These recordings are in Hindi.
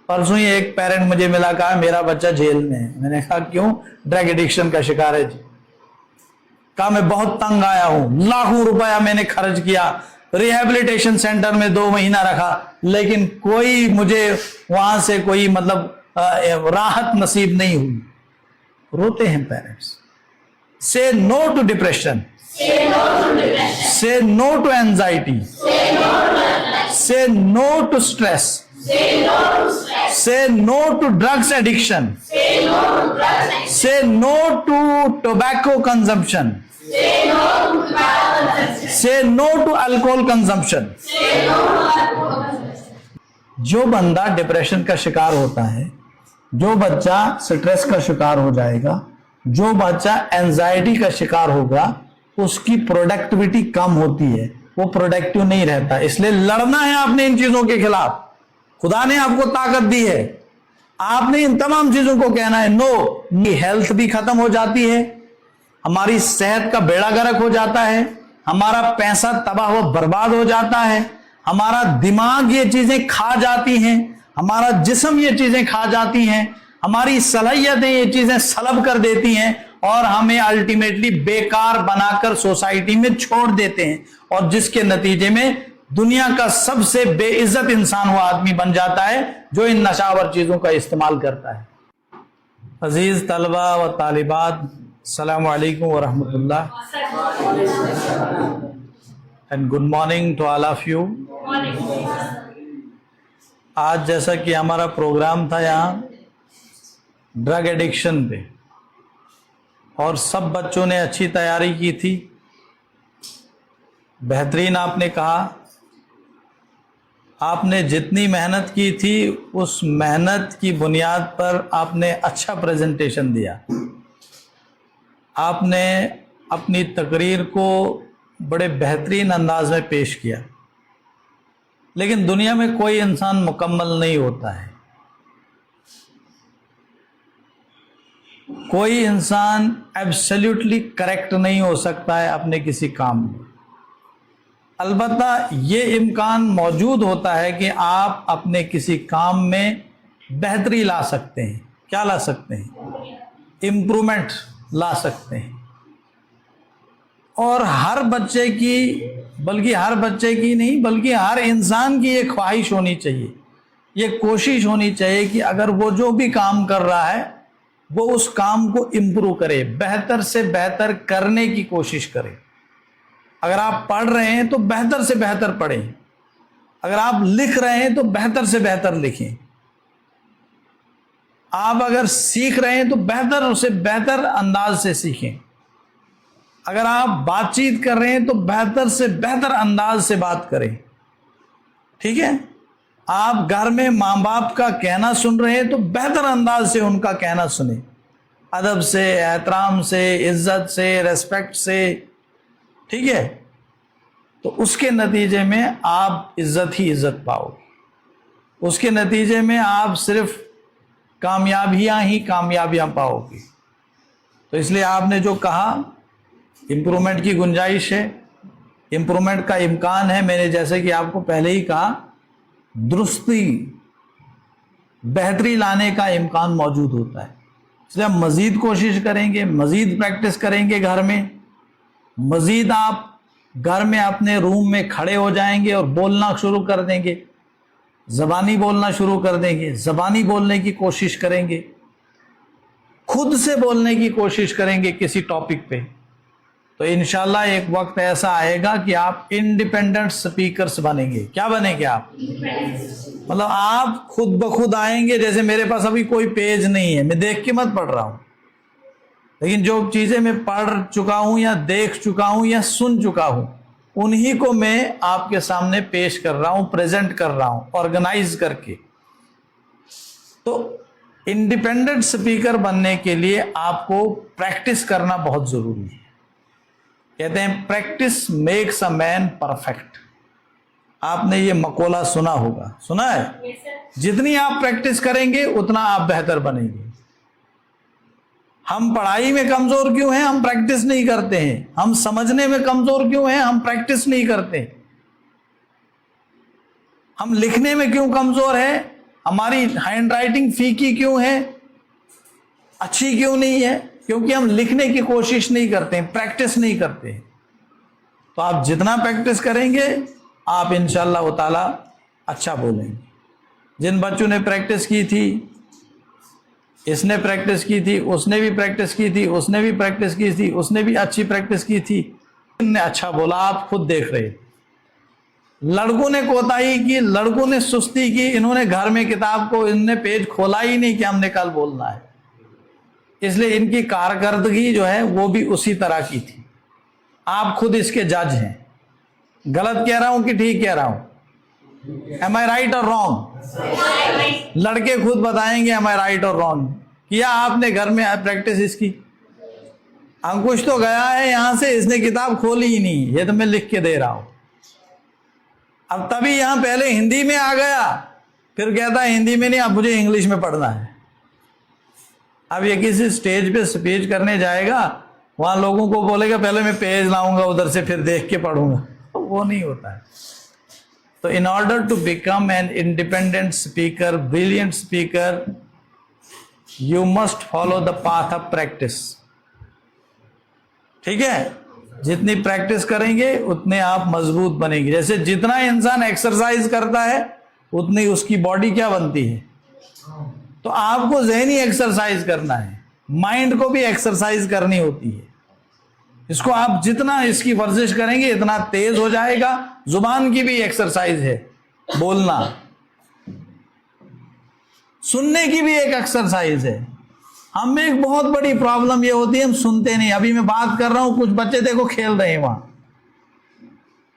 परसों ही एक पेरेंट मुझे मिला, कहा मेरा बच्चा जेल में है। मैंने कहा क्यों? ड्रग एडिक्शन का शिकार है जी। कहा मैं बहुत तंग आया हूं, लाखों रुपया मैंने खर्च किया, रिहैबिलिटेशन सेंटर में 2 महीना रखा, लेकिन कोई मुझे वहां से कोई राहत नसीब नहीं हुई। रोते हैं parents. Say no to depression, say no to anxiety, say no to stress, say no to drugs addiction, say no to tobacco consumption, say no to alcohol consumption. जो बंदा डिप्रेशन का शिकार होता है, जो बच्चा स्ट्रेस का शिकार हो जाएगा, जो बच्चा एंजाइटी का शिकार होगा, उसकी प्रोडक्टिविटी कम होती है, वो प्रोडक्टिव नहीं रहता। इसलिए लड़ना है आपने इन चीजों के खिलाफ। खुदा ने आपको ताकत दी है, आपने इन तमाम चीजों को कहना है नो। हेल्थ भी खत्म हो जाती है, हमारी सेहत का बेड़ा गर्क हो जाता है, हमारा पैसा तबाह हो बर्बाद हो जाता है, हमारा दिमाग ये चीजें खा जाती हैं, हमारा जिस्म ये चीजें खा जाती हैं, हमारी सलाहियतें ये चीजें सलब कर देती हैं और हमें अल्टीमेटली बेकार बनाकर सोसाइटी में छोड़ देते हैं, और जिसके नतीजे में दुनिया का सबसे बेइज्जत इंसान वो आदमी बन जाता है जो इन नशावर चीजों का इस्तेमाल करता है। अजीज तलबा व तालिबात, अस्सलामु अलैकुम व रहमतुल्लाह and good morning to all of you. आज जैसा कि हमारा प्रोग्राम था यहाँ ड्रग एडिक्शन पे, और सब बच्चों ने अच्छी तैयारी की थी, बेहतरीन आपने कहा। आपने जितनी मेहनत की थी उस मेहनत की बुनियाद पर आपने अच्छा प्रेजेंटेशन दिया। आपने अपनी तकरीर को बड़े बेहतरीन अंदाज में पेश किया। लेकिन दुनिया में कोई इंसान मुकम्मल नहीं होता है, कोई इंसान एब्सोल्युटली करेक्ट नहीं हो सकता है अपने किसी काम में। अलबत्ता ये इम्कान मौजूद होता है कि आप अपने किसी काम में बेहतरी ला सकते हैं। क्या ला सकते हैं? इम्प्रूवमेंट ला सकते हैं। और हर बच्चे की, बल्कि हर बच्चे की नहीं, बल्कि हर इंसान की ये ख्वाहिश होनी चाहिए, ये कोशिश होनी चाहिए कि अगर वो जो भी काम कर रहा है वो उस काम को इम्प्रूव करे, बेहतर से बेहतर करने की कोशिश करे। अगर आप पढ़ रहे हैं तो बेहतर से बेहतर पढ़ें, अगर आप लिख रहे हैं तो बेहतर से बेहतर लिखें, आप अगर सीख रहे हैं तो बेहतर से बेहतर अंदाज से सीखें, अगर आप बातचीत कर रहे हैं तो बेहतर से बेहतर अंदाज से बात करें। ठीक है? आप घर में माँ बाप का कहना सुन रहे हैं तो बेहतर अंदाज से उनका कहना सुने, अदब से, एहतराम से, इज्जत से, रेस्पेक्ट से। ठीक है? तो उसके नतीजे में आप इज्जत ही इज्जत पाओगे, उसके नतीजे में आप सिर्फ कामयाबियां ही कामयाबियां पाओगे। तो इसलिए आपने जो कहा, इम्प्रूवमेंट की गुंजाइश है, इम्प्रूवमेंट का इम्कान है। मैंने जैसे कि आपको पहले ही कहा, दुरुस्ती, बेहतरी लाने का इम्कान मौजूद होता है। इसलिए हम मज़ीद कोशिश करेंगे, मज़ीद प्रैक्टिस करेंगे घर में, मज़ीद आप घर में अपने रूम में खड़े हो जाएंगे और बोलना शुरू कर देंगे, ज़बानी बोलना शुरू कर देंगे, ज़बानी बोलने की कोशिश करेंगे, खुद से बोलने की कोशिश करेंगे किसी टॉपिक पे। तो इंशाल्लाह एक वक्त ऐसा आएगा कि आप इंडिपेंडेंट स्पीकर्स बनेंगे। क्या बनेंगे आप? मतलब आप खुद ब खुद आएंगे। जैसे मेरे पास अभी कोई पेज नहीं है, मैं देख के मत पढ़ रहा हूँ, लेकिन जो चीज़ें मैं पढ़ चुका हूँ या देख चुका हूँ या सुन चुका हूँ, उन्हीं को मैं आपके सामने पेश कर रहा हूँ, प्रेजेंट कर रहा हूँ, ऑर्गेनाइज करके। तो इंडिपेंडेंट स्पीकर बनने के लिए आपको प्रैक्टिस करना बहुत ज़रूरी है। कहते हैं practice makes a man perfect. आपने ये मकोला सुना होगा, सुना है? जितनी आप प्रैक्टिस करेंगे उतना आप बेहतर बनेंगे। हम पढ़ाई में कमजोर क्यों हैं? हम प्रैक्टिस नहीं करते हैं। हम समझने में कमजोर क्यों हैं? हम प्रैक्टिस नहीं करते। हम लिखने में क्यों कमजोर हैं? हमारी हैंड राइटिंग फीकी क्यों है, अच्छी क्यों नहीं है? क्योंकि हम लिखने की कोशिश नहीं करते हैं, प्रैक्टिस नहीं करते हैं। तो आप जितना प्रैक्टिस करेंगे आप इंशाअल्लाह ताला अच्छा बोलेंगे। जिन बच्चों ने प्रैक्टिस की थी, इसने प्रैक्टिस की थी, उसने भी प्रैक्टिस की थी, उसने भी प्रैक्टिस की थी, उसने भी अच्छी प्रैक्टिस की थी, इनने अच्छा बोला, आप खुद देख रहे। लड़कों ने कोताही की, लड़कों ने सुस्ती की, इन्होंने घर में किताब को इनने पेज खोला ही नहीं कि हमने कल बोलना है, इसलिए इनकी कारकर्दगी जो है वो भी उसी तरह की थी। आप खुद इसके जज हैं। गलत कह रहा हूं कि ठीक कह रहा हूं? एम आई राइट और रॉन्ग? लड़के खुद बताएंगे एम आई राइट और रॉन्ग। किया आपने घर में प्रैक्टिस इसकी? अंकुश तो गया है यहां से, इसने किताब खोली ही नहीं, ये तो मैं लिख के दे रहा हूं। अब तभी यहां पहले हिंदी में आ गया, फिर कहता है हिंदी में नहीं, अब मुझे इंग्लिश में पढ़ना है। अब ये किसी स्टेज पे स्पीच करने जाएगा, वहां लोगों को बोलेगा पहले मैं पेज लाऊंगा उधर से, फिर देख के पढ़ूंगा, तो वो नहीं होता है। तो in order to become an independent speaker, brilliant speaker, you must follow the path of practice. ठीक है, जितनी प्रैक्टिस करेंगे उतने आप मजबूत बनेंगे। जैसे जितना इंसान एक्सरसाइज करता है उतनी उसकी बॉडी क्या बनती है। तो आपको ज़हनी एक्सरसाइज करना है, माइंड को भी एक्सरसाइज करनी होती है। इसको आप जितना इसकी वर्जिश करेंगे इतना तेज हो जाएगा। जुबान की भी एक्सरसाइज है, बोलना, सुनने की भी एक एक्सरसाइज है। हम में एक बहुत बड़ी प्रॉब्लम ये होती है, हम सुनते नहीं। अभी मैं बात कर रहा हूं, कुछ बच्चे देखो खेल रहे हैं वहां।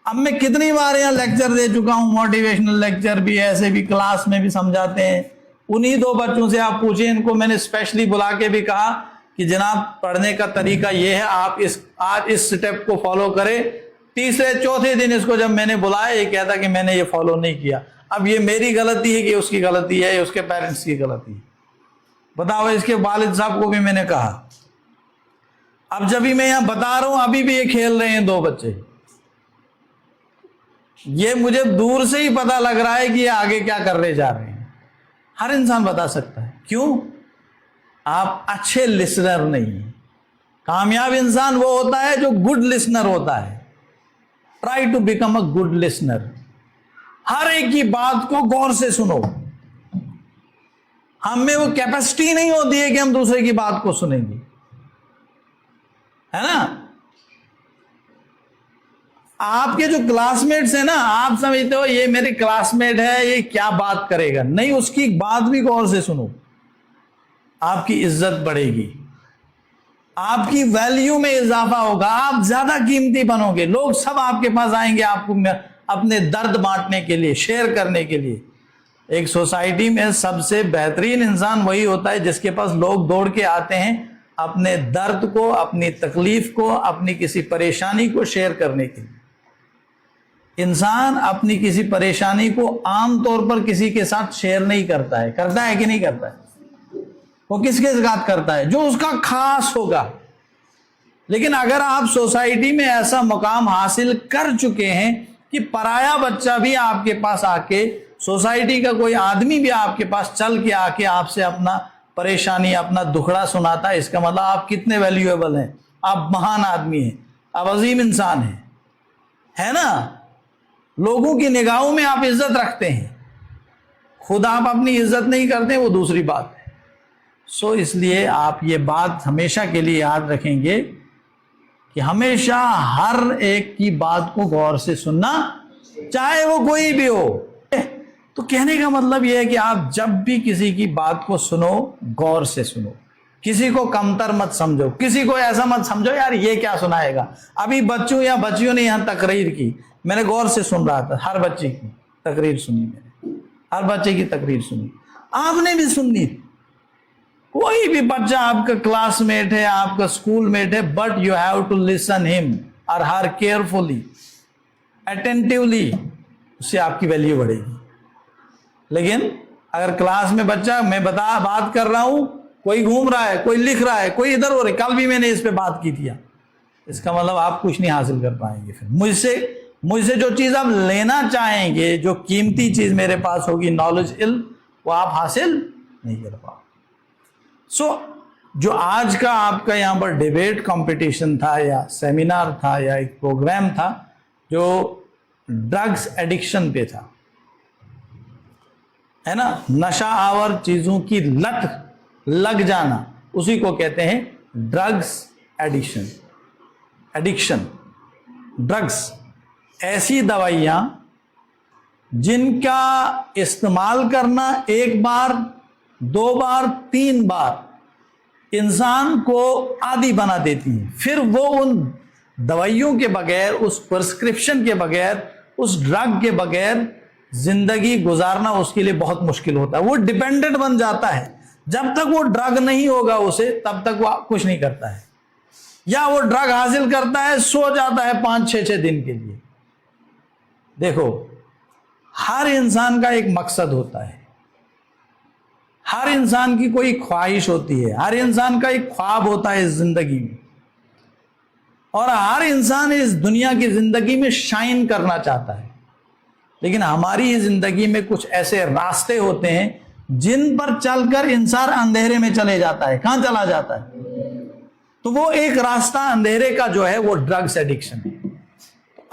अब मैं कितनी बार यहाँ लेक्चर दे चुका हूं, मोटिवेशनल लेक्चर भी, ऐसे भी क्लास में भी समझाते हैं। उन्हीं दो बच्चों से आप पूछिए, इनको मैंने स्पेशली बुला के भी कहा कि जनाब पढ़ने का तरीका ये है, आप आज इस स्टेप को फॉलो करें। तीसरे चौथे दिन इसको जब मैंने बुलाया, ये कहता कि मैंने ये फॉलो नहीं किया। अब ये मेरी गलती है कि उसकी गलती है, या उसके पेरेंट्स की गलती है? बताओ। इसके वालिद साहब को भी मैंने कहा। अब जब भी मैं यहां बता रहा हूं, अभी भी ये खेल रहे हैं दो बच्चे। ये मुझे दूर से ही पता लग रहा है कि ये आगे क्या करने जा रहे हैं। हर इंसान बता सकता है। क्यों? आप अच्छे लिसनर नहीं हैं। कामयाब इंसान वो होता है जो गुड लिसनर होता है। Try to become a good listener. हर एक की बात को गौर से सुनो। हम में वो कैपेसिटी नहीं होती है कि हम दूसरे की बात को सुनेंगे, है ना। आपके जो क्लासमेट्स हैं ना, आप समझते हो ये मेरे क्लासमेट है, ये क्या बात करेगा, नहीं, उसकी बात भी गौर से सुनो। आपकी इज्जत बढ़ेगी, आपकी वैल्यू में इजाफा होगा, आप ज्यादा कीमती बनोगे। लोग सब आपके पास आएंगे आपको अपने दर्द बांटने के लिए, शेयर करने के लिए। एक सोसाइटी में सबसे बेहतरीन इंसान वही होता है जिसके पास लोग दौड़ के आते हैं अपने दर्द को, अपनी तकलीफ को, अपनी किसी परेशानी को शेयर करने के लिए। इंसान अपनी किसी परेशानी को आमतौर पर किसी के साथ शेयर नहीं करता है। करता है कि नहीं करता है? वो किसके साथ करता है? जो उसका खास होगा। लेकिन अगर आप सोसाइटी में ऐसा मुकाम हासिल कर चुके हैं कि पराया बच्चा भी आपके पास आके, सोसाइटी का कोई आदमी भी आपके पास चल के आके आपसे अपना परेशानी, अपना दुखड़ा सुनाता है, इसका मतलब आप कितने वैल्यूएबल हैं, आप महान आदमी हैं, आप अजीम इंसान हैं, है ना। लोगों की निगाहों में आप इज्जत रखते हैं। खुद आप अपनी इज्जत नहीं करते, वो दूसरी बात है। सो इसलिए आप ये बात हमेशा के लिए याद रखेंगे कि हमेशा हर एक की बात को गौर से सुनना, चाहे वो कोई भी हो। तो कहने का मतलब यह है कि आप जब भी किसी की बात को सुनो, गौर से सुनो। किसी को कमतर मत समझो, किसी को ऐसा मत समझो यार ये क्या सुनाएगा। अभी बच्चों या बच्चियों ने यहां तकरीर की, मैंने गौर से सुन रहा था, हर बच्चे की तकरीर सुनी, मैंने हर बच्चे की तकरीर सुनी, आपने भी सुननी। कोई भी बच्चा आपका क्लासमेट है, आपका स्कूलमेट है, but you have to listen him और हर केयरफुली, अटेंटिवली, उससे आपकी वैल्यू बढ़ेगी। लेकिन अगर क्लास में बच्चा, मैं बात कर रहा हूं, कोई घूम रहा है, कोई लिख रहा है, कोई इधर हो रहा है, कल भी मैंने इस पे बात की थी, इसका मतलब आप कुछ नहीं हासिल कर पाएंगे। फिर मुझसे जो चीज आप लेना चाहेंगे, जो कीमती चीज मेरे पास होगी, नॉलेज, इल्म, वो आप हासिल नहीं कर पाओ। जो आज का आपका यहाँ पर डिबेट कंपटीशन था या सेमिनार था या एक प्रोग्राम था जो ड्रग्स एडिक्शन पे था, है ना, नशा आवर चीजों की लत लग जाना, उसी को कहते हैं ड्रग्स एडिक्शन। ड्रग्स ऐसी दवाइयां जिनका इस्तेमाल करना एक बार, 2 बार, 3 बार इंसान को आदी बना देती है, फिर वो उन दवाइयों के बगैर, उस प्रिस्क्रिप्शन के बगैर, उस ड्रग के बगैर जिंदगी गुजारना उसके लिए बहुत मुश्किल होता है। वो डिपेंडेंट बन जाता है। जब तक वो ड्रग नहीं होगा उसे, तब तक वो कुछ नहीं करता है, या वो ड्रग हासिल करता है, सो जाता है 5-6 दिन के लिए। देखो, हर इंसान का एक मकसद होता है, हर इंसान की कोई ख्वाहिश होती है, हर इंसान का एक ख्वाब होता है इस जिंदगी में, और हर इंसान इस दुनिया की जिंदगी में शाइन करना चाहता है। लेकिन हमारी जिंदगी में कुछ ऐसे रास्ते होते हैं जिन पर चलकर इंसान अंधेरे में चले जाता है। कहां चला जाता है? तो वो एक रास्ता अंधेरे का जो है वो ड्रग्स एडिक्शन है।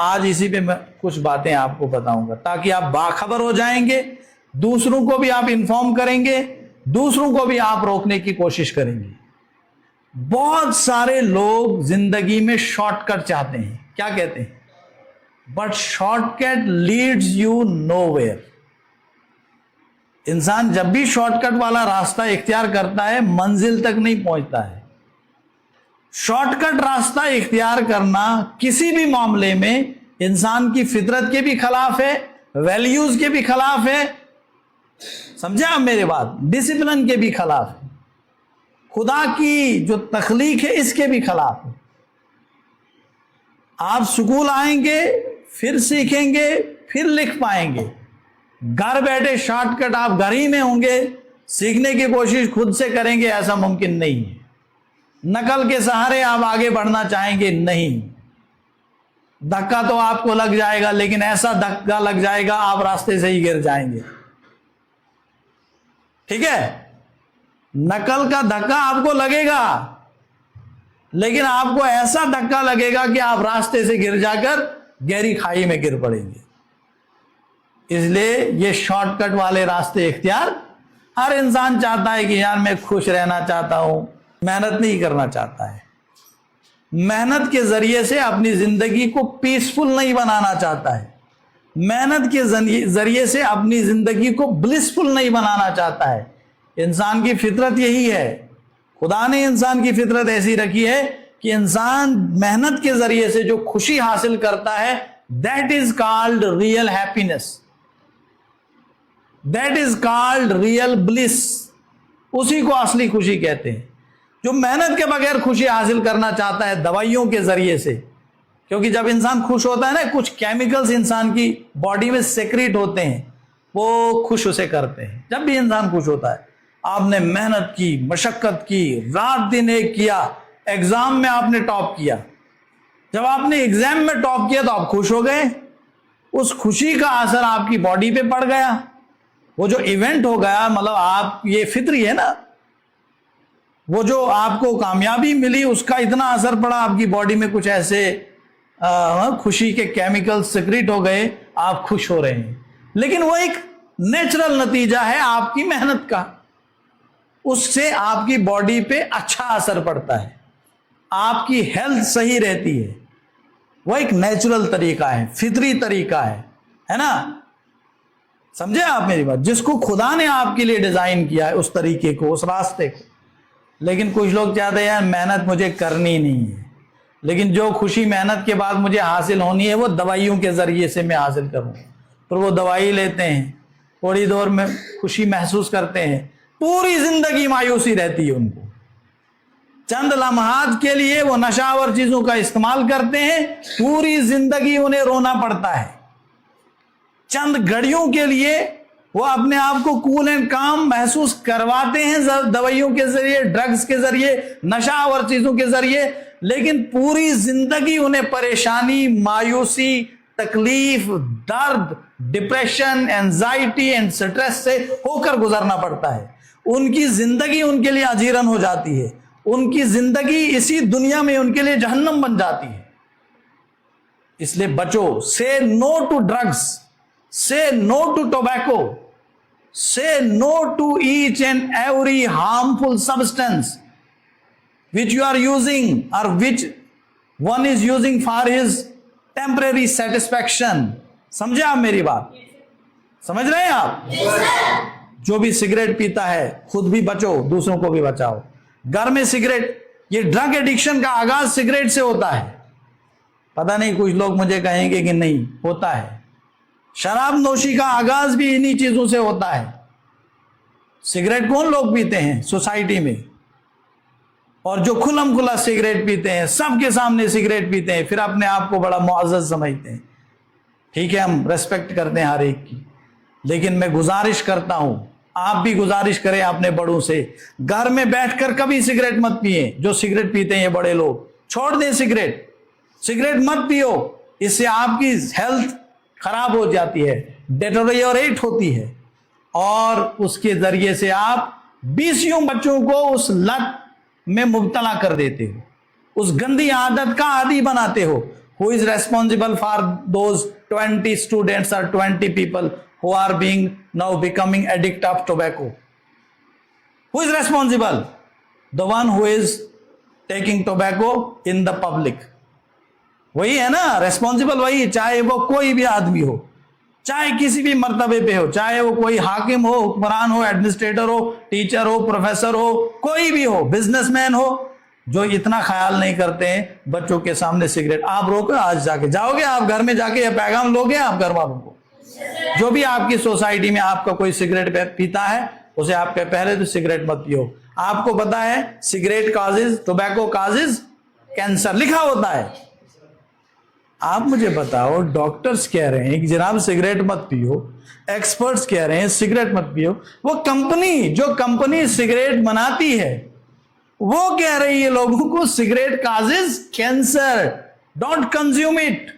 आज इसी पे मैं कुछ बातें आपको बताऊंगा ताकि आप बाखबर हो जाएंगे, दूसरों को भी आप इन्फॉर्म करेंगे, दूसरों को भी आप रोकने की कोशिश करेंगे। बहुत सारे लोग जिंदगी में शॉर्टकट चाहते हैं। क्या कहते हैं? But shortcut leads you nowhere. इंसान जब भी शॉर्टकट वाला रास्ता इख्तियार करता है, मंजिल तक नहीं पहुंचता है। शॉर्टकट रास्ता इख्तियार करना किसी भी मामले में इंसान की फितरत के भी खिलाफ है, वैल्यूज के भी खिलाफ है, समझे आप मेरे बात, डिसिप्लिन के भी खिलाफ है, खुदा की जो तख्लीक है इसके भी खिलाफ है। आप स्कूल आएंगे, फिर सीखेंगे, फिर लिख पाएंगे। घर बैठे शॉर्टकट आप घर ही में होंगे, सीखने की कोशिश खुद से करेंगे, ऐसा मुमकिन नहीं है। नकल के सहारे आप आगे बढ़ना चाहेंगे, नहीं। धक्का तो आपको लग जाएगा, लेकिन ऐसा धक्का लग जाएगा आप रास्ते से ही गिर जाएंगे। ठीक है, नकल का धक्का आपको लगेगा, लेकिन आपको ऐसा धक्का लगेगा कि आप रास्ते से गिर जाकर गहरी खाई में गिर पड़ेंगे। इसलिए ये शॉर्टकट वाले रास्ते इख्तियार हर इंसान चाहता है कि यार मैं खुश रहना चाहता हूं, मेहनत नहीं करना चाहता है, मेहनत के जरिए से अपनी जिंदगी को पीसफुल नहीं बनाना चाहता है, मेहनत के जरिए से अपनी जिंदगी को ब्लिसफुल नहीं बनाना चाहता है। इंसान की फितरत यही है, खुदा ने इंसान की फितरत ऐसी रखी है कि इंसान मेहनत के जरिए से जो खुशी हासिल करता है, that is called real happiness, that is called real bliss. उसी को असली खुशी कहते हैं। जो मेहनत के बगैर खुशी हासिल करना चाहता है दवाइयों के जरिए से, क्योंकि जब इंसान खुश होता है ना, कुछ केमिकल्स इंसान की बॉडी में सेक्रेट होते हैं, वो खुश उसे करते हैं। जब भी इंसान खुश होता है, आपने मेहनत की, मशक्कत की, रात दिन एक किया, एग्जाम में आपने टॉप किया, जब आपने एग्जाम में टॉप किया तो आप खुश हो गए, उस खुशी का असर आपकी बॉडी पे पड़ गया। वो जो इवेंट हो गया, मतलब आप, ये फितरी है ना, वो जो आपको कामयाबी मिली उसका इतना असर पड़ा आपकी बॉडी में, कुछ ऐसे खुशी के केमिकल सिक्रेट हो गए, आप खुश हो रहे हैं। लेकिन वो एक नेचुरल नतीजा है आपकी मेहनत का, उससे आपकी बॉडी पे अच्छा असर पड़ता है, आपकी हेल्थ सही रहती है। वो एक नेचुरल तरीका है, फितरी तरीका है ना। समझे आप मेरी बात? जिसको खुदा ने आपके लिए डिजाइन किया है, उस तरीके को, उस रास्ते को। लेकिन कुछ लोग चाहते हैं यार मेहनत मुझे करनी नहीं है, लेकिन जो खुशी मेहनत के बाद मुझे हासिल होनी है वो दवाइयों के जरिए से मैं हासिल करूं। तो वो दवाई लेते हैं, थोड़ी देर में खुशी महसूस करते हैं, पूरी जिंदगी मायूसी रहती है उनको। चंद लम्हात के लिए वो नशावर चीजों का इस्तेमाल करते हैं, पूरी जिंदगी उन्हें रोना पड़ता है। चंद घड़ियों के लिए वो अपने आप को कूल एंड काम महसूस करवाते हैं दवाइयों के जरिए, ड्रग्स के जरिए, नशावर चीजों के जरिए, लेकिन पूरी जिंदगी उन्हें परेशानी, मायूसी, तकलीफ, दर्द, डिप्रेशन, एंजाइटी एंड स्ट्रेस से होकर गुजरना पड़ता है। उनकी जिंदगी उनके लिए अजीरन हो जाती है, उनकी जिंदगी इसी दुनिया में उनके लिए जहन्नम बन जाती है। इसलिए बचो, say no to drugs, say no to tobacco, say no to each and every harmful substance which you are using or which one is using for his temporary satisfaction। समझे आप मेरी बात? समझ रहे हैं आप? जो भी सिगरेट पीता है, खुद भी बचो, दूसरों को भी बचाओ। घर में सिगरेट, ये ड्रग एडिक्शन का आगाज सिगरेट से होता है। पता नहीं, कुछ लोग मुझे कहेंगे कि नहीं, होता है। शराब नोशी का आगाज भी इन्हीं चीजों से होता है। सिगरेट कौन लोग पीते हैं सोसाइटी में, और जो खुलम खुला सिगरेट पीते हैं, सबके सामने सिगरेट पीते हैं, फिर अपने आप को बड़ा मुअज़्ज़ज़ समझते हैं। ठीक है, हम रेस्पेक्ट करते हैं हर एक की, लेकिन मैं गुजारिश करता हूं, आप भी गुजारिश करें अपने बड़ों से, घर में बैठकर कभी सिगरेट मत पिए। जो सिगरेट पीते हैं ये बड़े लोग, छोड़ दें सिगरेट, सिगरेट मत पियो। इससे आपकी हेल्थ खराब हो जाती है, डेटोरियोरेट होती है, और उसके जरिए से आप 20 बच्चों को उस लत में मुब्तला कर देते हो, उस गंदी आदत का आदी बनाते हो। Who is responsible for those 20 students और 20 people who are being now becoming addict of tobacco? Who is responsible? The one who is taking tobacco in the public. वही है ना, रेस्पॉन्सिबल वही, चाहे वो कोई भी आदमी हो, चाहे किसी भी मर्तबे पे हो, चाहे वो कोई हाकिम हो, हुक्मरान हो, एडमिनिस्ट्रेटर हो, टीचर हो, प्रोफेसर हो, कोई भी हो, बिजनेसमैन हो, जो इतना ख्याल नहीं करते हैं बच्चों के सामने सिगरेट। आप रोको, आज जाके जाओगे आप घर में जाके ये पैगाम लोगे आप घर वालों को? जो भी आपकी सोसाइटी में आपका कोई सिगरेट पीता है, उसे आप पहले तो सिगरेट मत पियो। आपको पता है cigarette causes, tobacco causes cancer लिखा होता है। आप मुझे बताओ, डॉक्टर्स कह रहे हैं कि जनाब सिगरेट मत पियो, एक्सपर्ट्स कह रहे हैं सिगरेट मत पियो, वो कंपनी, जो कंपनी सिगरेट बनाती है, वो कह रही है लोगों को cigarette causes cancer, don't consume it.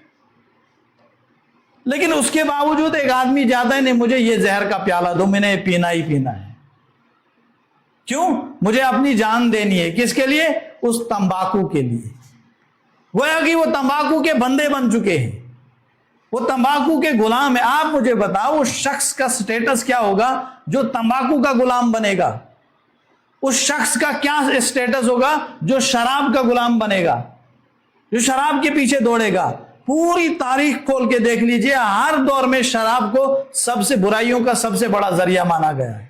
लेकिन उसके बावजूद एक आदमी जाता है, नहीं मुझे ये जहर का प्याला दो, मैंने पीना ही पीना है। क्यों? मुझे अपनी जान देनी है। किसके लिए? उस तंबाकू के लिए। गोया कि वो तंबाकू के बंदे बन चुके हैं, वो तंबाकू के गुलाम है। आप मुझे बताओ, उस शख्स का स्टेटस क्या होगा जो तंबाकू का गुलाम बनेगा? उस शख्स का क्या स्टेटस होगा जो शराब का गुलाम बनेगा, जो शराब के पीछे दौड़ेगा? पूरी तारीख खोल के देख लीजिए, हर दौर में शराब को सबसे बुराइयों का सबसे बड़ा जरिया माना गया है।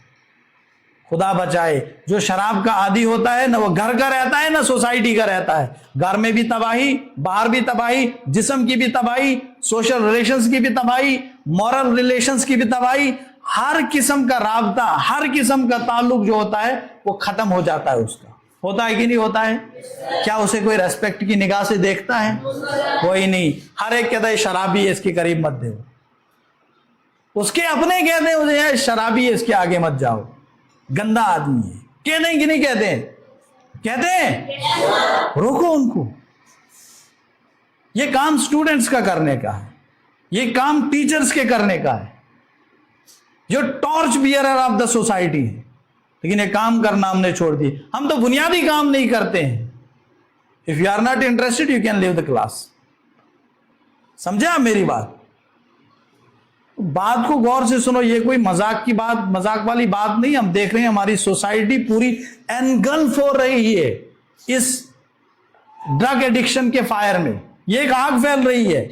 खुदा बचाए, जो शराब का आदी होता है ना, वो घर का रहता है ना सोसाइटी का रहता है। घर में भी तबाही, बाहर भी तबाही, जिस्म की भी तबाही, सोशल रिलेशंस की भी तबाही, मॉरल रिलेशंस की भी तबाही। हर किस्म का राबता, हर किस्म का ताल्लुक जो होता है वो खत्म हो जाता है। उसका होता है कि नहीं होता है? क्या उसे कोई रेस्पेक्ट की निगाह से देखता है? कोई नहीं। हर एक कहता है शराबी है, इसके करीब मत दो। उसके अपने कहते हैं उसे शराबी है, इसके आगे मत जाओ, गंदा आदमी है। कहते हैं कि नहीं कहते हैं? कहते हैं। रोको उनको। ये काम स्टूडेंट्स का करने का है, ये काम टीचर्स के करने का है, जो torch bearer of the society है। लेकिन ये काम करना हमने छोड़ दिए। हम तो बुनियादी काम नहीं करते हैं। If you are not interested you can leave the class. समझे आप मेरी बात? बात को गौर से सुनो, ये कोई मजाक की बात, मजाक वाली बात नहीं। हम देख रहे हैं हमारी सोसाइटी पूरी एनगल्फ हो रही है इस ड्रग एडिक्शन के फायर में। ये एक आग फैल रही है।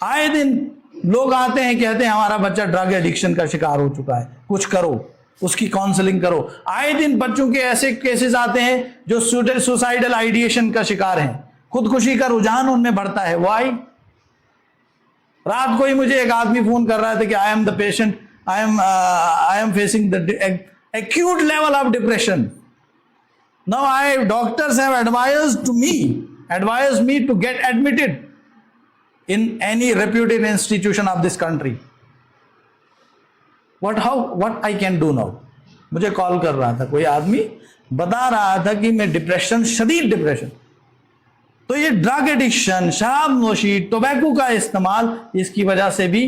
आए दिन लोग आते हैं, कहते हैं हमारा बच्चा ड्रग एडिक्शन का शिकार हो चुका है, कुछ करो, उसकी काउंसलिंग करो। आए दिन बच्चों के ऐसे केसेस आते हैं जो सुसाइडल आइडिएशन का शिकार हैं, खुदकुशी का रुझान उनमें बढ़ता है। वाई? रात को ही मुझे एक आदमी फोन कर रहा था कि I am the patient, I am facing the acute level of depression. Now doctors have advised me to get admitted in any reputed institution of this country. What I can do now? मुझे कॉल कर रहा था कोई आदमी, बता रहा था कि मैं डिप्रेशन, शदीद डिप्रेशन। तो ये ड्रग एडिक्शन, शराब नोशी, टोबैको का इस्तेमाल, इसकी वजह से भी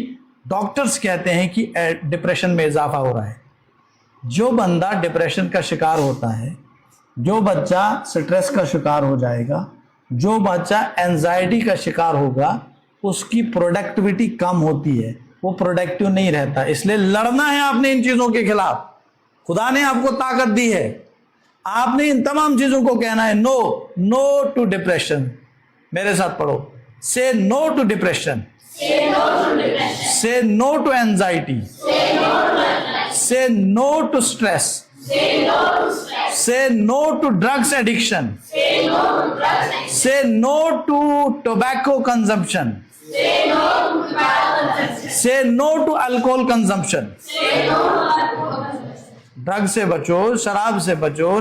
डॉक्टर्स कहते हैं कि डिप्रेशन में इजाफा हो रहा है। जो बंदा डिप्रेशन का शिकार होता है, जो बच्चा स्ट्रेस का शिकार हो जाएगा, जो बच्चा एंजाइटी का शिकार होगा, उसकी प्रोडक्टिविटी कम होती है, वो प्रोडक्टिव नहीं रहता। इसलिए लड़ना है आपने इन चीजों के खिलाफ। खुदा ने आपको ताकत दी है, आपने इन तमाम चीजों को कहना है नो, नो टू डिप्रेशन। मेरे साथ पढ़ो, say no to depression, say no to anxiety, say no to stress, say no to drugs addiction, say no to tobacco consumption, say no to alcohol consumption. Drug से बचो, शराब से बचो,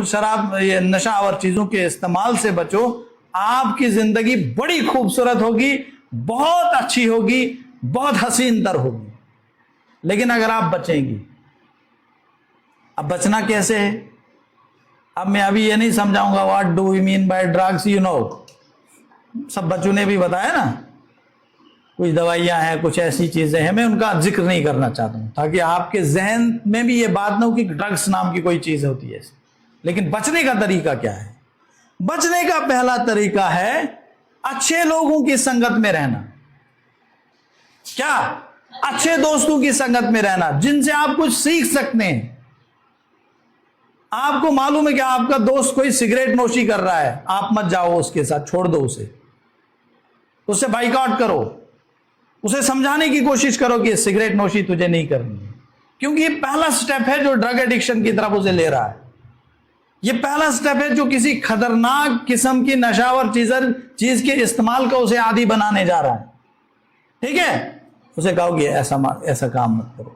ये नशावर चीजों के इस्तेमाल से बचो। आपकी जिंदगी बड़ी खूबसूरत होगी, बहुत अच्छी होगी, बहुत हसीन तर होगी। लेकिन अगर आप बचेंगी, अब बचना कैसे है? अब मैं अभी ये नहीं समझाऊंगा what do we mean by drugs, you know, सब बच्चों ने भी बताया ना, कुछ दवाइयां हैं, कुछ ऐसी चीजें हैं, मैं उनका जिक्र नहीं करना चाहता हूं ताकि आपके जहन में भी ये बात ना हो कि ड्रग्स नाम की कोई चीज होती है। लेकिन बचने का तरीका क्या है? बचने का पहला तरीका है अच्छे लोगों की संगत में रहना। क्या? अच्छे दोस्तों की संगत में रहना, जिनसे आप कुछ सीख सकते हैं। आपको मालूम है कि आपका दोस्त कोई सिगरेट नोशी कर रहा है, आप मत जाओ उसके साथ, छोड़ दो उसे, उससे बाइकआउट करो, उसे समझाने की कोशिश करो कि सिगरेट नोशी तुझे नहीं करनी है, क्योंकि ये पहला स्टेप है जो ड्रग एडिक्शन की तरफ उसे ले रहा है। ये पहला स्टेप है जो किसी खतरनाक किस्म की नशावर चीज के इस्तेमाल का उसे आदी बनाने जा रहा है। ठीक है, उसे कहोगे ऐसा काम मत करो,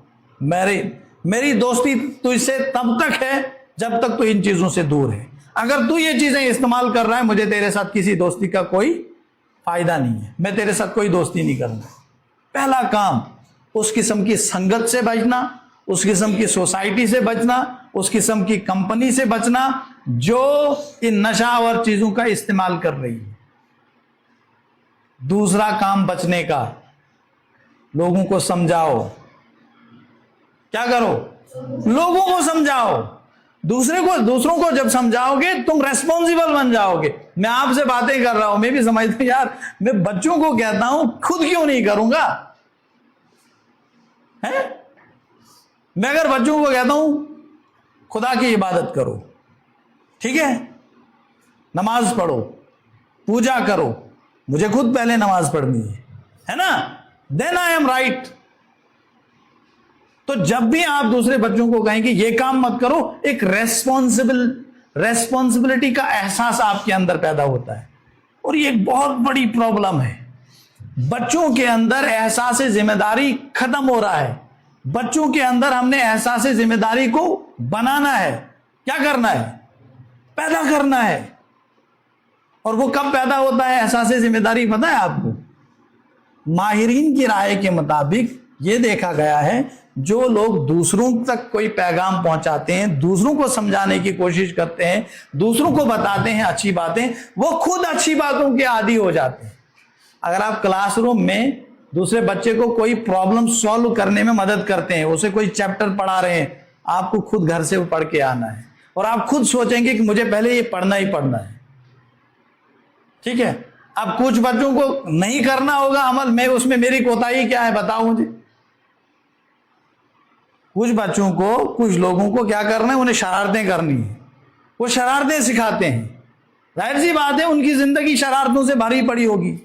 मेरी दोस्ती तुझसे तब तक है जब तक तू इन चीजों से दूर है। अगर तू ये चीजें इस्तेमाल कर रहा है, मुझे तेरे साथ किसी दोस्ती का कोई फायदा नहीं है, मैं तेरे साथ कोई दोस्ती नहीं करूंगा। पहला काम, उस किस्म की संगत से बचना, उस किस्म की सोसाइटी से बचना, उस किस्म की कंपनी से बचना जो इन नशावर चीजों का इस्तेमाल कर रही है। दूसरा काम बचने का, लोगों को समझाओ। क्या करो? लोगों को समझाओ। दूसरों को जब समझाओगे तुम रेस्पॉन्सिबल बन जाओगे। मैं आपसे बातें कर रहा हूं, मैं भी समझता हूं यार, मैं बच्चों को कहता हूं, खुद क्यों नहीं करूंगा? है? मैं अगर बच्चों को कहता हूं खुदा की इबादत करो, ठीक है, नमाज पढ़ो, पूजा करो, मुझे खुद पहले नमाज पढ़नी है ना, देन आई एम राइट। तो जब भी आप दूसरे बच्चों को कहेंगे ये काम मत करो, एक रेस्पॉन्सिबिलिटी का एहसास आपके अंदर पैदा होता है। और ये एक बहुत बड़ी प्रॉब्लम है, बच्चों के अंदर एहसास जिम्मेदारी खत्म हो रहा है। बच्चों के अंदर हमने एहसास जिम्मेदारी को बनाना है। क्या करना है? पैदा करना है। और वो कब पैदा होता है एहसास जिम्मेदारी, पता है आपको? माहिरीन की राय के मुताबिक ये देखा गया है, जो लोग दूसरों तक कोई पैगाम पहुंचाते हैं, दूसरों को समझाने की कोशिश करते हैं, दूसरों को बताते हैं अच्छी बातें, वो खुद अच्छी बातों के आदी हो जाते हैं। अगर आप क्लासरूम में दूसरे बच्चे को कोई प्रॉब्लम सॉल्व करने में मदद करते हैं, उसे कोई चैप्टर पढ़ा रहे हैं, आपको खुद घर से पढ़ के आना है और आप खुद सोचेंगे कि मुझे पहले ये पढ़ना ही पढ़ना है। ठीक है, अब कुछ बच्चों को नहीं करना होगा अमल, मैं उसमें मेरी कोताही क्या है बताओ मुझे? कुछ बच्चों को, कुछ लोगों को क्या करना है, उन्हें शरारतें करनी है, वो शरारतें सिखाते हैं। जाहिर सी बात है उनकी जिंदगी शरारतों से भरी पड़ी होगी।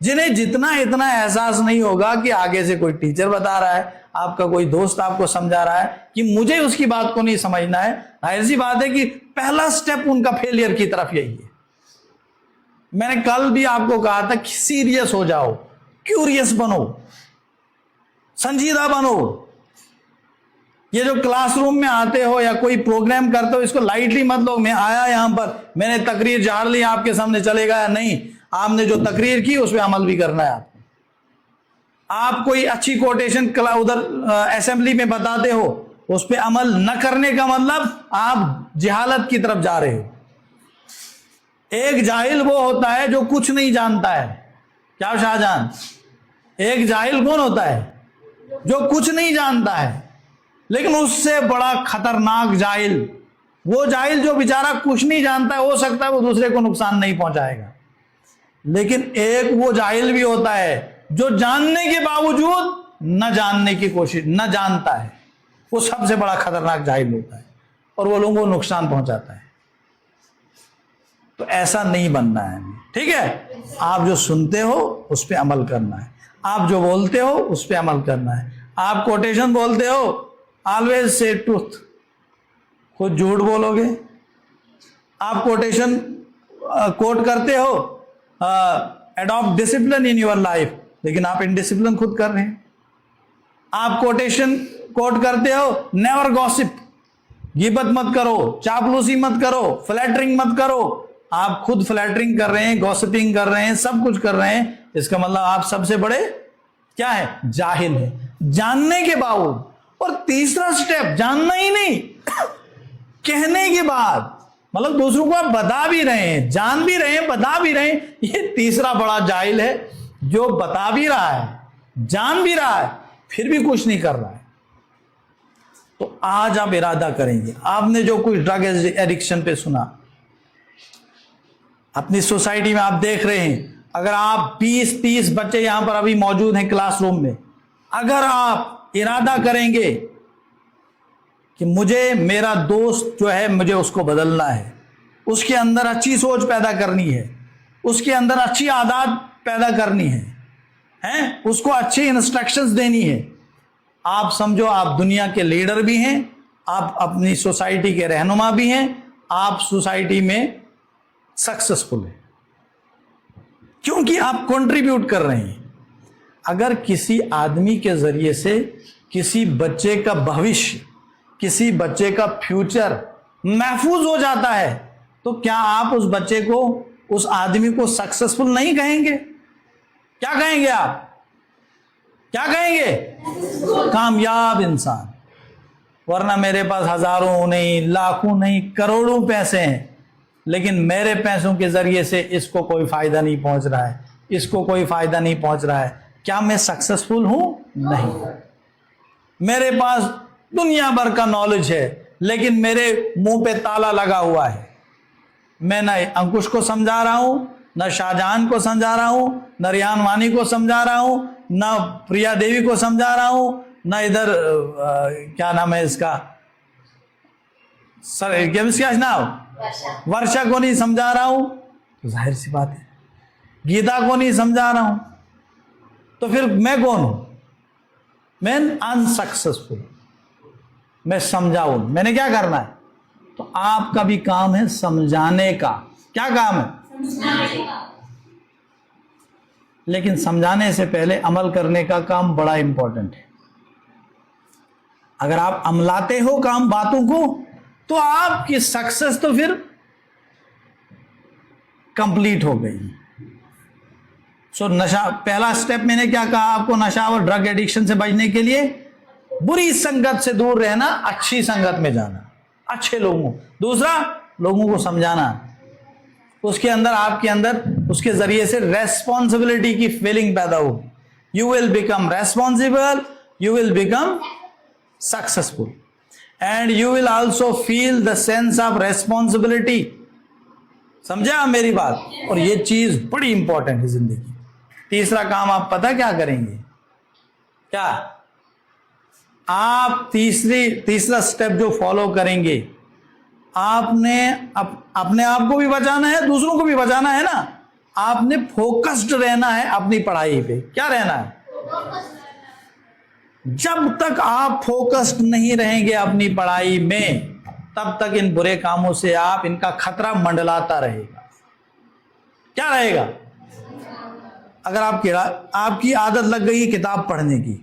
जिन्हें जितना इतना एहसास नहीं होगा कि आगे से कोई टीचर बता रहा है, आपका कोई दोस्त आपको समझा रहा है कि मुझे उसकी बात को नहीं समझना है, जाहिर सी बात है कि पहला स्टेप उनका फेलियर की तरफ यही है। मैंने कल भी आपको कहा था कि सीरियस हो जाओ, क्यूरियस बनो, संजीदा बनो। ये जो क्लासरूम में आते हो या कोई प्रोग्राम करते हो, इसको लाइटली मत लो। मैं आया यहां पर, मैंने तकरीर झाड़ ली, आपके सामने चलेगा या नहीं? आपने जो तकरीर की उस पर अमल भी करना है आपको। आप कोई अच्छी कोटेशन उधर असेंबली में बताते हो, उस पर अमल न करने का मतलब आप जहालत की तरफ जा रहे हो। एक जाहिल वो होता है जो कुछ नहीं जानता है। क्या शाहजहान? एक जाहिल कौन होता है? जो कुछ नहीं जानता है, लेकिन उससे बड़ा खतरनाक जाहिल वो जाहिल जो बेचारा कुछ नहीं जानता है, हो सकता है वो दूसरे को नुकसान नहीं पहुंचाएगा, लेकिन एक वो जाहिल भी होता है जो जानने के बावजूद न जानने की कोशिश, न जानता है, वो सबसे बड़ा खतरनाक जाहिल होता है और वो लोगों को नुकसान पहुंचाता है। तो ऐसा नहीं बनना है, ठीक है। आप जो सुनते हो उस पर अमल करना है, आप जो बोलते हो उस पर अमल करना है। आप कोटेशन बोलते हो, ऑलवेज से ट्रूथ, खुद झूठ बोलोगे। आप कोटेशन कोट करते हो, adopt discipline in your life, लेकिन आप इनडिसिप्लिन खुद कर रहे हैं। आप कोटेशन कोट करते हो, नेवर गॉसिप, गिबत मत करो, चापलूसी मत करो, फ्लैटरिंग मत करो। आप खुद फ्लैटरिंग कर रहे हैं, गॉसिपिंग कर रहे हैं, सब कुछ कर रहे हैं। इसका मतलब आप सबसे बड़े क्या है? जाहिल है, जानने के बावजूद। और तीसरा स्टेप, जानना ही नहीं, कहने के बाद, मतलब दूसरों को आप बता भी रहे हैं, जान भी रहे हैं, बता भी रहे हैं। ये तीसरा बड़ा जाहिल है, जो बता भी रहा है, जान भी रहा है, फिर भी कुछ नहीं कर रहा है। तो आज आप इरादा करेंगे, आपने जो कुछ ड्रग एडिक्शन पे सुना, अपनी सोसाइटी में आप देख रहे हैं, अगर आप 20-30 बच्चे यहां पर अभी मौजूद हैं क्लासरूम में, अगर आप इरादा करेंगे कि मुझे मेरा दोस्त जो है मुझे उसको बदलना है, उसके अंदर अच्छी सोच पैदा करनी है, उसके अंदर अच्छी आदत पैदा करनी है, उसको अच्छी इंस्ट्रक्शंस देनी है, आप समझो आप दुनिया के लीडर भी हैं, आप अपनी सोसाइटी के रहनुमा भी हैं, आप सोसाइटी में सक्सेसफुल है, क्योंकि आप कंट्रीब्यूट कर रहे हैं। अगर किसी आदमी के जरिए से किसी बच्चे का भविष्य, किसी बच्चे का फ्यूचर महफूज हो जाता है, तो क्या आप उस बच्चे को, उस आदमी को सक्सेसफुल नहीं कहेंगे? क्या कहेंगे आप? क्या कहेंगे? कामयाब इंसान। वरना मेरे पास हजारों नहीं, लाखों नहीं, करोड़ों पैसे हैं, लेकिन मेरे पैसों के जरिए से इसको कोई फायदा नहीं पहुंच रहा है, इसको कोई फायदा नहीं पहुंच रहा है। क्या मैं सक्सेसफुल हूं? नहीं। मेरे पास दुनिया भर का नॉलेज है, लेकिन मेरे मुंह पे ताला लगा हुआ है। मैं न अंकुश को समझा रहा हूं, न शाहजहां को समझा रहा हूं, न रियान वानी को समझा रहा हूं, न प्रिया देवी को समझा रहा हूं, न इधर क्या नाम है इसका, सर क्या नाम, वर्षा को नहीं समझा रहा हूं। तो जाहिर सी बात है, गीता को नहीं समझा रहा हूं, तो फिर मैं कौन हूं? मैं अनसक्सेसफुल, मैं समझाऊं। मैंने क्या करना है? तो आपका भी काम है समझाने का। क्या काम है? समझाने का। लेकिन समझाने से पहले अमल करने का काम बड़ा इंपॉर्टेंट है। अगर आप अमलाते हो काम, बातों को, तो आपकी सक्सेस तो फिर कंप्लीट हो गई। सो नशा, पहला स्टेप मैंने क्या कहा आपको? नशा और ड्रग एडिक्शन से बचने के लिए बुरी संगत से दूर रहना, अच्छी संगत में जाना, अच्छे लोगों। दूसरा, लोगों को समझाना, उसके अंदर, आपके अंदर, उसके जरिए से रेस्पॉन्सिबिलिटी की फीलिंग पैदा होगी। You will become responsible, you will become successful, and you will also feel the sense of responsibility. समझा आप मेरी बात? और ये चीज बड़ी इंपॉर्टेंट है जिंदगी। तीसरा काम आप पता क्या करेंगे? क्या आप तीसरा स्टेप जो फॉलो करेंगे, आपने अपने आप को भी बचाना है, दूसरों को भी बचाना है ना। आपने फोकस्ड रहना है अपनी पढ़ाई पे। क्या रहना है? जब तक आप फोकस्ड नहीं रहेंगे अपनी पढ़ाई में, तब तक इन बुरे कामों से आप, इनका खतरा मंडलाता रहेगा। क्या रहेगा? अगर आपकी आदत लग गई है किताब पढ़ने की,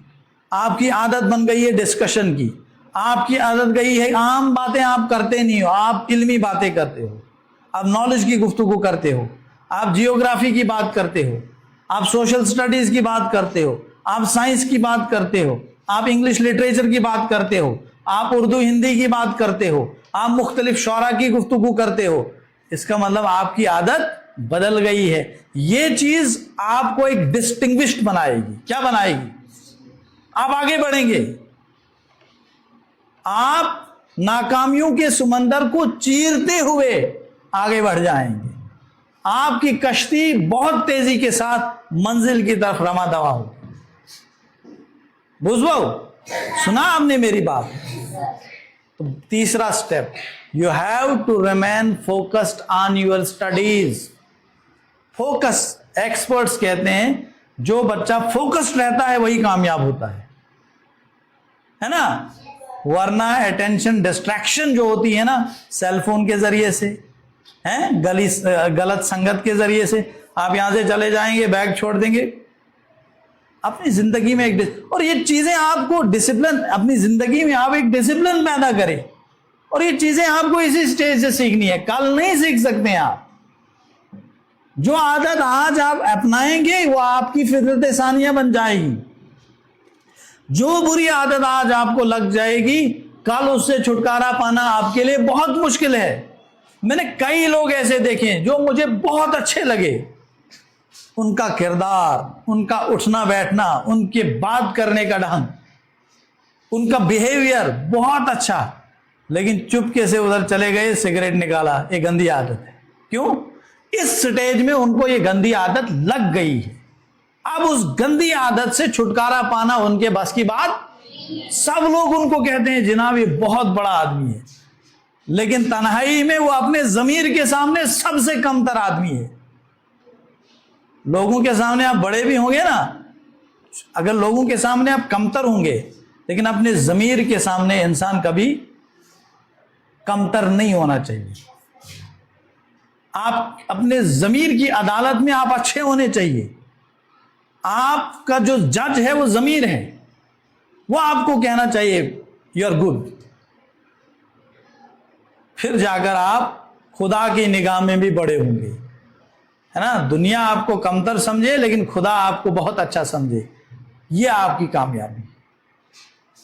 आपकी आदत बन गई है डिस्कशन की, आपकी आदत गई है, आम बातें आप करते नहीं हो, आप इल्मी बातें करते हो, आप नॉलेज की गुफ्तगू करते हो, आप जियोग्राफी की बात करते हो, आप सोशल स्टडीज की बात करते हो, आप साइंस की बात करते हो, आप इंग्लिश लिटरेचर की बात करते हो, आप उर्दू हिंदी की बात करते हो, आप मुख्तलिफ शौरा की गुफ्तगू करते हो। इसका मतलब आपकी आदत बदल गई है। ये चीज आपको एक डिस्टिंग्विश्ड बनाएगी। क्या बनाएगी? आप आगे बढ़ेंगे, आप नाकामियों के समंदर को चीरते हुए आगे बढ़ जाएंगे। आपकी कश्ती बहुत तेजी के साथ मंजिल की तरफ रमा दवा होगी। बुझबाओ, सुना आपने मेरी बात? तो तीसरा step, you have to remain focused on your studies. Focus, experts कहते हैं जो बच्चा फोकस्ड रहता है वही कामयाब होता है ना? वरना अटेंशन डिस्ट्रैक्शन जो होती है ना, सेलफोन के जरिए से, हैं, गलत संगत के जरिए से, आप यहां से चले जाएंगे, बैग छोड़ देंगे, अपनी जिंदगी में और ये चीजें आपको डिसिप्लिन, अपनी जिंदगी में आप एक डिसिप्लिन पैदा करें, और ये चीजें आपको इसी स्टेज से सीखनी है, कल नहीं सीख सकते आप। जो आदत आज आप अपनाएंगे वो आपकी फितरत सानिया बन जाएगी। जो बुरी आदत आज आपको लग जाएगी, कल उससे छुटकारा पाना आपके लिए बहुत मुश्किल है। मैंने कई लोग ऐसे देखे जो मुझे बहुत अच्छे लगे, उनका किरदार, उनका उठना बैठना, उनके बात करने का ढंग, उनका बिहेवियर बहुत अच्छा, लेकिन चुपके से उधर चले गए, सिगरेट निकाला, ये गंदी आदत है। क्यों? इस स्टेज में उनको ये गंदी आदत लग गई है। अब उस गंदी आदत से छुटकारा पाना उनके बस की बात। सब लोग उनको कहते हैं जनाब ये बहुत बड़ा आदमी है, लेकिन तन्हाई में वो अपने जमीर के सामने सबसे कमतर आदमी है। लोगों के सामने आप बड़े भी होंगे ना, अगर लोगों के सामने आप कमतर होंगे, लेकिन अपने जमीर के सामने इंसान कभी कमतर नहीं होना चाहिए। आप अपने जमीर की अदालत में आप अच्छे होने चाहिए। आपका जो जज है वो जमीर है, वो आपको कहना चाहिए यू आर गुड। फिर जाकर आप खुदा की निगाह में भी बड़े होंगे, है ना? दुनिया आपको कमतर समझे लेकिन खुदा आपको बहुत अच्छा समझे, ये आपकी कामयाबी।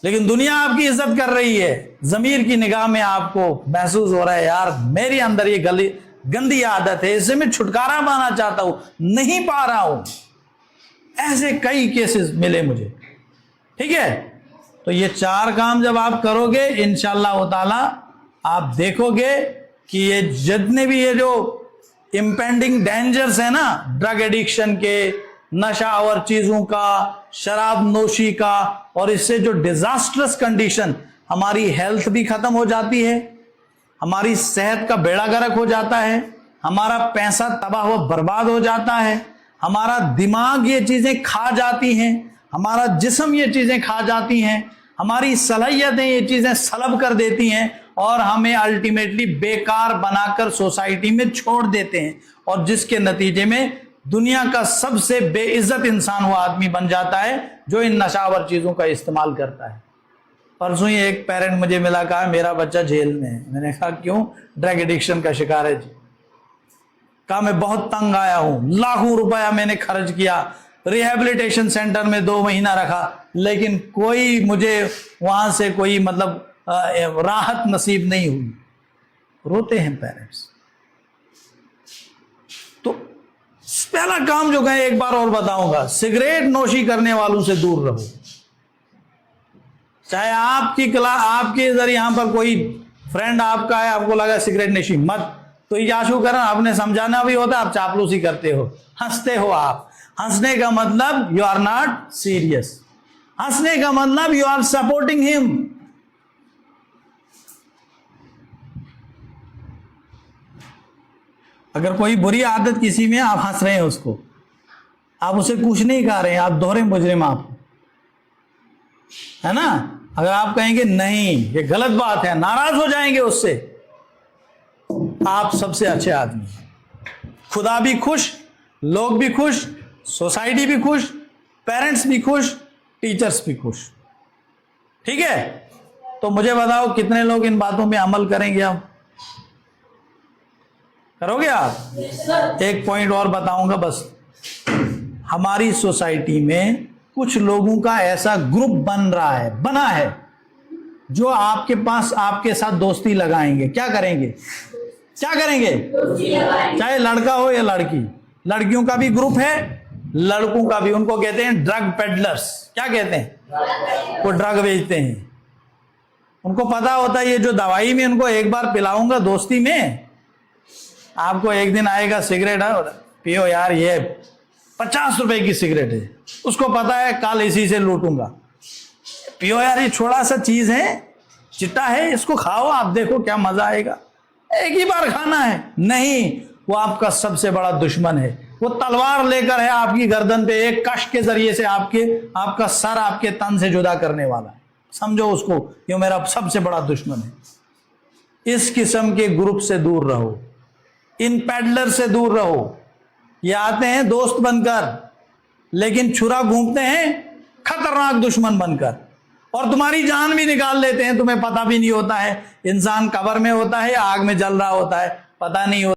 लेकिन दुनिया आपकी इज्जत कर रही है, जमीर की निगाह में आपको महसूस हो रहा है यार मेरे अंदर ये गंदी आदत है, इससे मैं छुटकारा पाना चाहता हूं, नहीं पा रहा हूं। ऐसे कई केसेस मिले मुझे। ठीक है, तो ये 4 काम जब आप करोगे इंशाअल्लाह ताला आप देखोगे कि ये जितने भी ये जो इंपेंडिंग डेंजर्स है ना, ड्रग एडिक्शन के, नशावर चीजों का, शराब नोशी का, और इससे जो डिजास्टरस कंडीशन, हमारी हेल्थ भी खत्म हो जाती है, हमारी सेहत का बेड़ा गर्क हो जाता है, हमारा पैसा तबाह हुआ बर्बाद हो जाता है, हमारा दिमाग ये चीजें खा जाती हैं, हमारा जिस्म ये चीजें खा जाती हैं, हमारी सलाहियतें ये चीजें सलब कर देती हैं, और हमें अल्टीमेटली बेकार बनाकर सोसाइटी में छोड़ देते हैं, और जिसके नतीजे में दुनिया का सबसे बेइज्जत इंसान वो आदमी बन जाता है जो इन नशावर चीजों का इस्तेमाल करता है। परसों ही एक पेरेंट मुझे मिला, कहा मेरा बच्चा जेल में है। मैंने कहा क्यों? ड्रग एडिक्शन का शिकार है जी। कहा मैं बहुत तंग आया हूं, लाखों रुपया मैंने खर्च किया, रिहैबिलिटेशन सेंटर में 2 महीना रखा, लेकिन कोई मुझे वहां से कोई मतलब राहत नसीब नहीं हुई। रोते हैं पेरेंट्स। तो पहला काम जो कहे, एक बार और बताऊंगा, सिगरेट नोशी करने वालों से दूर रहो। चाहे आपकी क्लास, आपके इधर यहां पर कोई फ्रेंड आपका है, आपको लगा सिगरेट नोशी मत, तो ये आशु करें, आपने समझाना भी होता, आप चापलूसी करते हो, हंसते हो। आप हंसने का मतलब यू आर नॉट सीरियस, हंसने का मतलब यू आर सपोर्टिंग हिम। अगर कोई बुरी आदत किसी में, आप हंस रहे हैं उसको, आप उसे कुछ नहीं कह रहे हैं, आप दोहरे मुजरिम आप, है ना? अगर आप कहेंगे नहीं ये गलत बात है, नाराज हो जाएंगे उससे, आप सबसे अच्छे आदमी हैं। खुदा भी खुश, लोग भी खुश, सोसाइटी भी खुश, पेरेंट्स भी खुश, टीचर्स भी खुश। ठीक है, तो मुझे बताओ कितने लोग इन बातों में अमल करेंगे? आप करोगे? आप एक पॉइंट और बताऊंगा बस। हमारी सोसाइटी में कुछ लोगों का ऐसा ग्रुप बना है जो आपके पास, आपके साथ दोस्ती लगाएंगे। क्या करेंगे? चाहे लड़का हो या लड़की, लड़कियों का भी ग्रुप है, लड़कों का भी। उनको कहते हैं ड्रग पेडलर्स। क्या कहते हैं? वो ड्रग बेचते हैं। उनको पता होता है ये जो दवाई में उनको एक बार पिलाऊंगा दोस्ती में, आपको एक दिन आएगा सिगरेट है पियो यार, ये 50 रुपए की सिगरेट है, उसको पता है कल इसी से लूटूंगा, पियो यार ये छोटा सा चीज है, चिट्टा है, इसको खाओ आप देखो क्या मजा आएगा, एक ही बार खाना है। नहीं, वो आपका सबसे बड़ा दुश्मन है। वो तलवार लेकर है आपकी गर्दन पे, एक कश के जरिए से आपका सर आपके तन से जुदा करने वाला है। समझो उसको, ये मेरा सबसे बड़ा दुश्मन है। इस किस्म के ग्रुप से दूर रहो, इन पैडलर से दूर रहो। ये आते हैं दोस्त बनकर, लेकिन छुरा घूमते हैं खतरनाक दुश्मन बनकर, और तुम्हारी जान भी निकाल लेते हैं, तुम्हें पता भी नहीं होता है। इंसान कब्र में होता है या आग में जल रहा होता है, पता नहीं होता।